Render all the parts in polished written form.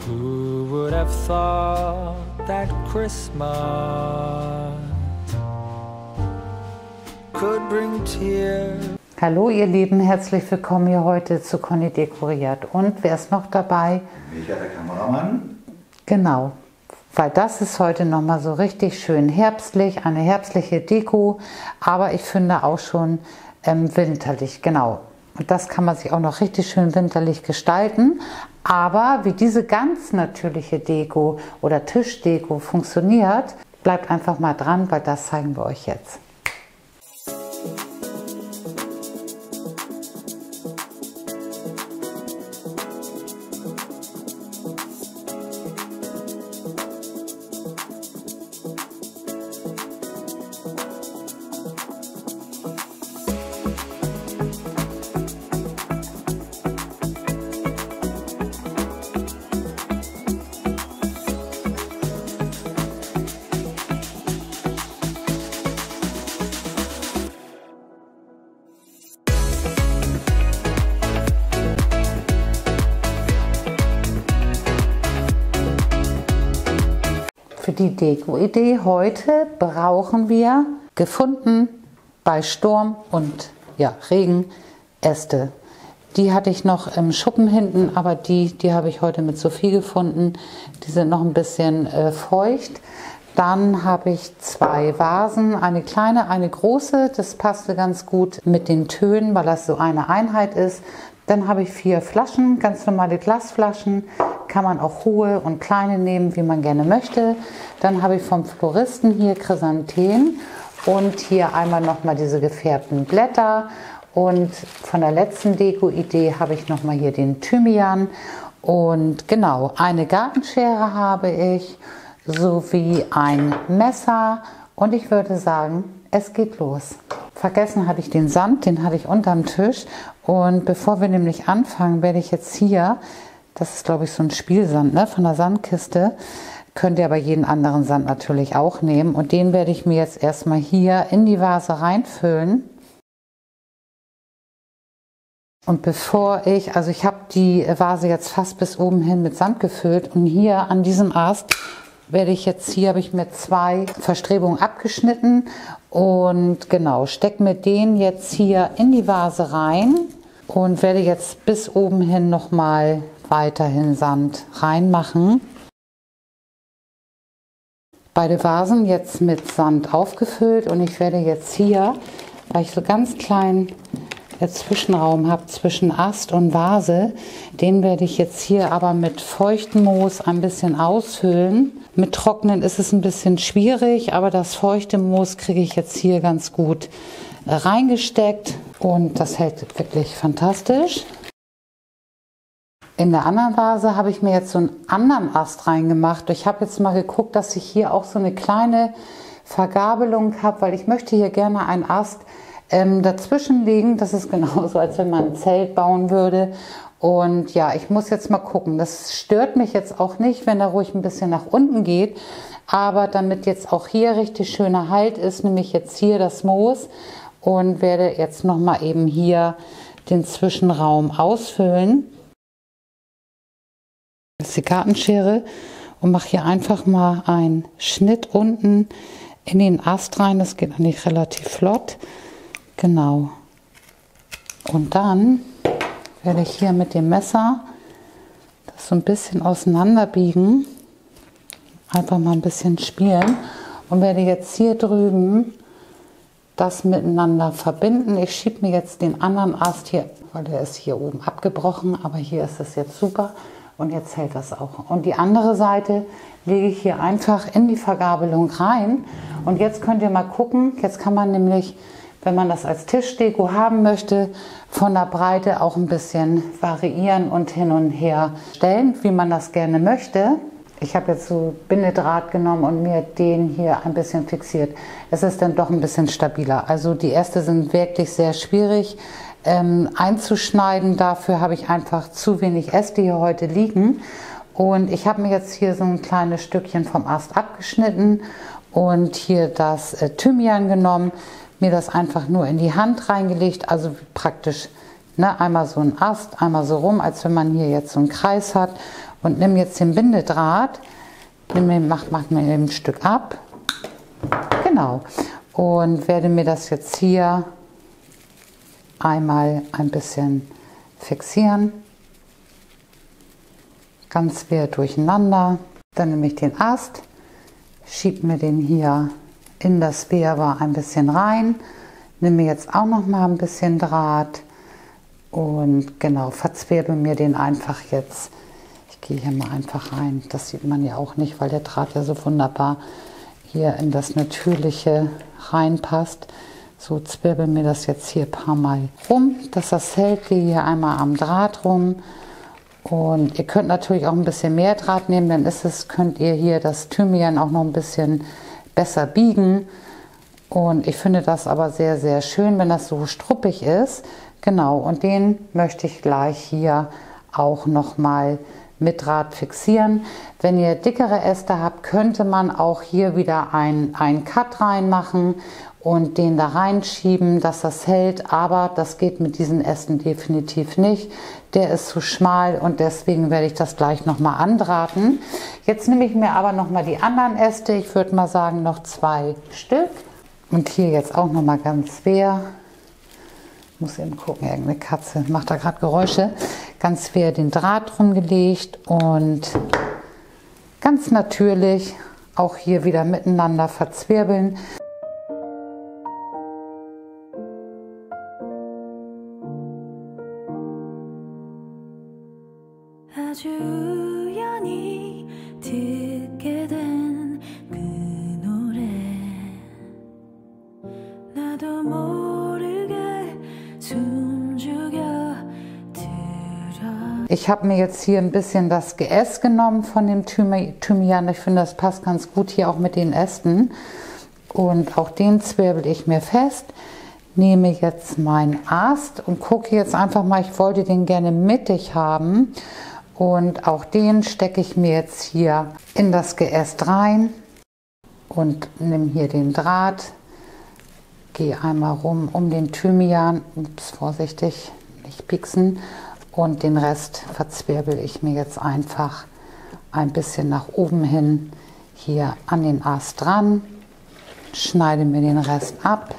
Who would have thought that Christmas could bring tears? Hallo ihr Lieben, herzlich willkommen hier heute zu Conny dekoriert. Und wer ist noch dabei? Micha, der Kameramann. Genau, weil das ist heute nochmal so richtig schön herbstlich, eine herbstliche Deko, aber ich finde auch schon winterlich, genau. Und das kann man sich auch noch richtig schön winterlich gestalten. Aber wie diese ganz natürliche Deko oder Tischdeko funktioniert, bleibt einfach mal dran, weil das zeigen wir euch jetzt. Für die Deko-Idee heute brauchen wir gefunden bei Sturm und Regen Äste. Die hatte ich noch im Schuppen hinten, aber die habe ich heute mit Sophie gefunden. Die sind noch ein bisschen feucht. Dann habe ich zwei Vasen, eine kleine, eine große. Das passte ganz gut mit den Tönen, weil das so eine Einheit ist. Dann habe ich 4 Flaschen, ganz normale Glasflaschen. Kann man auch hohe und kleine nehmen, wie man gerne möchte. Dann habe ich vom Floristen hier Chrysanthemen und hier einmal nochmal diese gefärbten Blätter. Und von der letzten Deko-Idee habe ich nochmal hier den Thymian. Und genau, eine Gartenschere habe ich, sowie ein Messer. Und ich würde sagen, es geht los. Vergessen hatte ich den Sand, den hatte ich unterm Tisch. Und bevor wir nämlich anfangen, werde ich jetzt hier, das ist glaube ich so ein Spielsand, ne, von der Sandkiste, könnt ihr aber jeden anderen Sand natürlich auch nehmen. Und den werde ich mir jetzt erstmal hier in die Vase reinfüllen. Und bevor ich habe die Vase jetzt fast bis oben hin mit Sand gefüllt und hier an diesem Ast werde ich jetzt, hier habe ich mir 2 Verstrebungen abgeschnitten und genau, stecke mir den jetzt hier in die Vase rein und werde jetzt bis oben hin nochmal weiterhin Sand reinmachen. Beide Vasen jetzt mit Sand aufgefüllt und ich werde jetzt hier, weil ich so ganz kleinen Zwischenraum habe zwischen Ast und Vase, den werde ich jetzt hier aber mit feuchtem Moos ein bisschen ausfüllen. Mit Trocknen ist es ein bisschen schwierig, aber das feuchte Moos kriege ich jetzt hier ganz gut reingesteckt und das hält wirklich fantastisch. In der anderen Vase habe ich mir jetzt so einen anderen Ast reingemacht. Ich habe jetzt mal geguckt, dass ich hier auch so eine kleine Vergabelung habe, weil ich möchte hier gerne einen Ast dazwischen legen. Das ist genauso, als wenn man ein Zelt bauen würde. Und ja, ich muss jetzt mal gucken. Das stört mich jetzt auch nicht, wenn er ruhig ein bisschen nach unten geht. Aber damit jetzt auch hier richtig schöner Halt ist, nehme ich jetzt hier das Moos und werde jetzt nochmal eben hier den Zwischenraum ausfüllen. Das ist die Gartenschere und mache hier einfach mal einen Schnitt unten in den Ast rein. Das geht eigentlich relativ flott. Genau. Und dann werde ich hier mit dem Messer das so ein bisschen auseinander biegen. Einfach mal ein bisschen spielen. Und werde jetzt hier drüben das miteinander verbinden. Ich schiebe mir jetzt den anderen Ast hier, weil der ist hier oben abgebrochen, aber hier ist es jetzt super. Und jetzt hält das auch. Und die andere Seite lege ich hier einfach in die Vergabelung rein. Und jetzt könnt ihr mal gucken. Jetzt kann man nämlich, wenn man das als Tischdeko haben möchte, von der Breite auch ein bisschen variieren und hin und her stellen, wie man das gerne möchte. Ich habe jetzt so Bindedraht genommen und mir den hier ein bisschen fixiert. Es ist dann doch ein bisschen stabiler. Also die Äste sind wirklich sehr schwierig einzuschneiden. Dafür habe ich einfach zu wenig Äste hier heute liegen. Und ich habe mir jetzt hier so ein kleines Stückchen vom Ast abgeschnitten und hier das Thymian genommen, mir das einfach nur in die Hand reingelegt, also praktisch einmal so ein Ast, einmal so rum, als wenn man hier jetzt so einen Kreis hat. und nehme jetzt den Bindedraht, mach mir ein Stück ab, genau, und werde mir das jetzt hier einmal ein bisschen fixieren, ganz wieder durcheinander. Dann nehme ich den Ast, schiebe mir den hier in das Wirrwarr ein bisschen rein, nehme jetzt auch noch mal ein bisschen Draht und genau, verzwirbel mir den einfach jetzt. Ich gehe hier mal einfach rein, das sieht man ja auch nicht, weil der Draht ja so wunderbar hier in das Natürliche reinpasst. So, zwirbel mir das jetzt hier ein paar Mal rum, dass das hält. Gehe hier einmal am Draht rum. Und ihr könnt natürlich auch ein bisschen mehr Draht nehmen, dann könnt ihr hier das Thymian auch noch ein bisschen besser biegen. Und ich finde das aber sehr, sehr schön, wenn das so struppig ist. Genau, und den möchte ich gleich hier auch noch mal mit Draht fixieren. Wenn ihr dickere Äste habt, könnte man auch hier wieder einen Cut reinmachen und den da reinschieben, dass das hält, aber das geht mit diesen Ästen definitiv nicht. Der ist zu schmal und deswegen werde ich das gleich noch mal andrahten. Jetzt nehme ich mir aber noch mal die anderen Äste, ich würde mal sagen noch 2 Stück. Und hier jetzt auch noch mal ganz quer. Ich muss eben gucken, irgendeine Katze macht da gerade Geräusche. Ganz quer den Draht rumgelegt und ganz natürlich auch hier wieder miteinander verzwirbeln. Ich habe mir jetzt hier ein bisschen das Geäst genommen von dem Thymian. Ich finde, das passt ganz gut hier auch mit den Ästen. Und auch den zwirbel ich mir fest. Nehme jetzt meinen Ast und gucke jetzt einfach mal, ich wollte den gerne mittig haben. Und auch den stecke ich mir jetzt hier in das Geäst rein und nehme hier den Draht. Gehe einmal rum um den Thymian. Ups, vorsichtig, nicht pieksen. Und den Rest verzwirbel ich mir jetzt einfach ein bisschen nach oben hin hier an den Ast dran, schneide mir den Rest ab,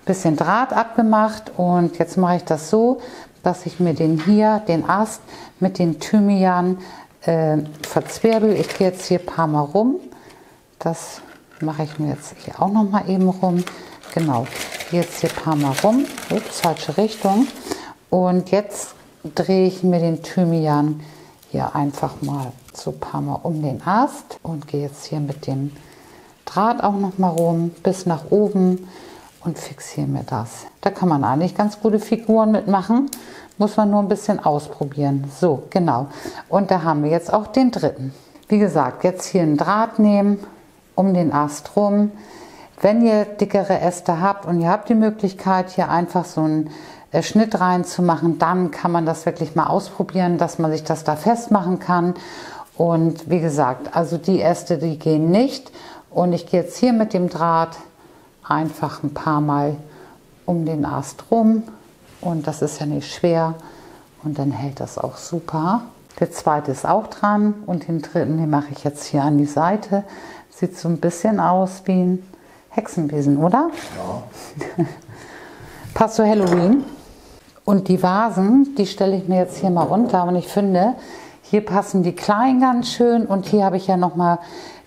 bisschen Draht abgemacht und jetzt mache ich das so, dass ich mir den Ast mit den Thymian verzwirbel. Ich gehe jetzt hier ein paar Mal rum, das mache ich mir jetzt hier auch noch mal eben rum. Genau, jetzt hier ein paar Mal rum, ups, falsche Richtung. Und jetzt drehe ich mir den Thymian hier einfach mal so ein paar Mal um den Ast und gehe jetzt hier mit dem Draht auch noch mal rum bis nach oben und fixiere mir das. Da kann man eigentlich ganz gute Figuren mitmachen, muss man nur ein bisschen ausprobieren. So, genau. Und da haben wir jetzt auch den dritten. Wie gesagt, jetzt hier einen Draht nehmen, um den Ast rum. Wenn ihr dickere Äste habt und ihr habt die Möglichkeit, hier einfach so einen Schnitt reinzumachen, dann kann man das wirklich mal ausprobieren, dass man sich das da festmachen kann. Und wie gesagt, also die Äste, die gehen nicht. Und ich gehe jetzt hier mit dem Draht einfach ein paar Mal um den Ast rum. Und das ist ja nicht schwer. Und dann hält das auch super. Der zweite ist auch dran. Und den dritten, den mache ich jetzt hier an die Seite. Sieht so ein bisschen aus wie ein Hexenbesen, oder? Ja. Passt zu Halloween. Und die Vasen, die stelle ich mir jetzt hier mal unter. Und ich finde, hier passen die kleinen ganz schön. Und hier habe ich ja nochmal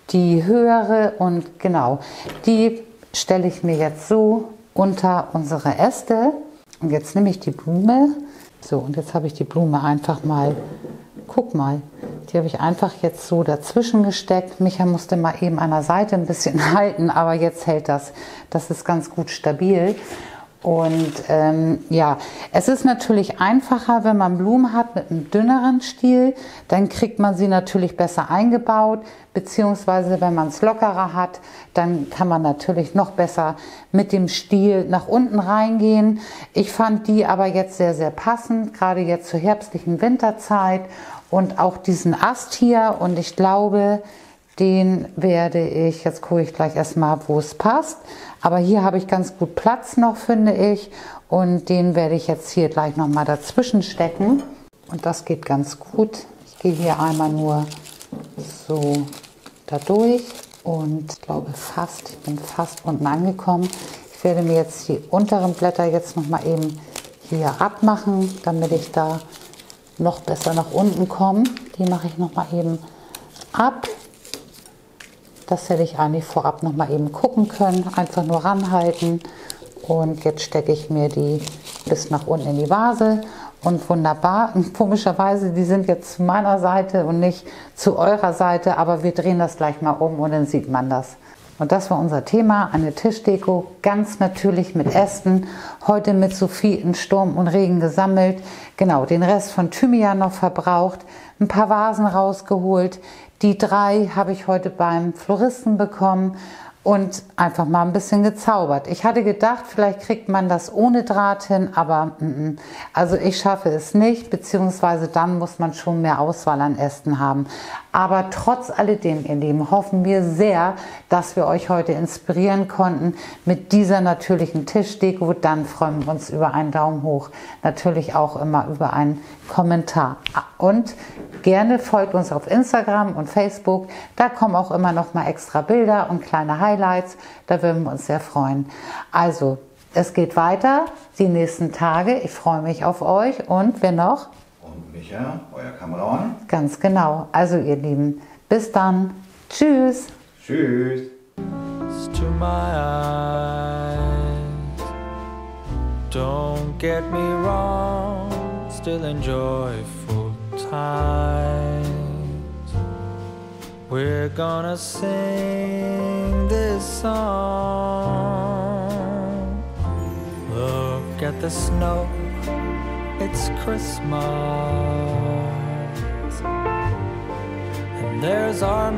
die höhere. Und genau, die stelle ich mir jetzt so unter unsere Äste. Und jetzt nehme ich die Blume. So, und jetzt habe ich die Blume einfach mal, guck mal, die habe ich einfach jetzt so dazwischen gesteckt. Micha musste mal eben an der Seite ein bisschen halten, aber jetzt hält das. Das ist ganz gut stabil. Und ja, es ist natürlich einfacher, wenn man Blumen hat mit einem dünneren Stiel, dann kriegt man sie natürlich besser eingebaut, beziehungsweise wenn man es lockerer hat, dann kann man natürlich noch besser mit dem Stiel nach unten reingehen. Ich fand die aber jetzt sehr, sehr passend, gerade jetzt zur herbstlichen Winterzeit und auch diesen Ast hier, und ich glaube, den werde ich, jetzt gucke ich gleich erstmal, wo es passt. Aber hier habe ich ganz gut Platz noch, finde ich. Und den werde ich jetzt hier gleich nochmal dazwischen stecken. Und das geht ganz gut. Ich gehe hier einmal nur so da durch und ich glaube ich bin fast unten angekommen. Ich werde mir jetzt die unteren Blätter jetzt noch mal eben hier abmachen, damit ich da noch besser nach unten komme. Die mache ich noch mal eben ab. Das hätte ich eigentlich vorab noch mal eben gucken können. Einfach nur ranhalten. Und jetzt stecke ich mir die bis nach unten in die Vase. Und wunderbar. Und komischerweise, die sind jetzt zu meiner Seite und nicht zu eurer Seite. Aber wir drehen das gleich mal um und dann sieht man das. Und das war unser Thema, eine Tischdeko, ganz natürlich mit Ästen. Heute mit Sophie in Sturm und Regen gesammelt. Genau, den Rest von Thymian noch verbraucht. Ein paar Vasen rausgeholt. Die 3 habe ich heute beim Floristen bekommen. Und einfach mal ein bisschen gezaubert. Ich hatte gedacht, vielleicht kriegt man das ohne Draht hin, aber also ich schaffe es nicht, beziehungsweise dann muss man schon mehr Auswahl an Ästen haben. Aber trotz alledem, ihr Lieben, hoffen wir sehr, dass wir euch heute inspirieren konnten mit dieser natürlichen Tischdeko. Dann freuen wir uns über einen Daumen hoch, natürlich auch immer über einen Kommentar. Und gerne folgt uns auf Instagram und Facebook. Da kommen auch immer noch mal extra Bilder und kleine Highlights. Da würden wir uns sehr freuen. Also, es geht weiter die nächsten Tage. Ich freue mich auf euch. Und wer noch? Und Micha, euer Kameramann. Ganz genau. Also, ihr Lieben, bis dann. Tschüss. Tschüss. To my eyes, don't get me wrong, still enjoy full times. We're gonna sing this song. Look at the snow, it's Christmas, and there's our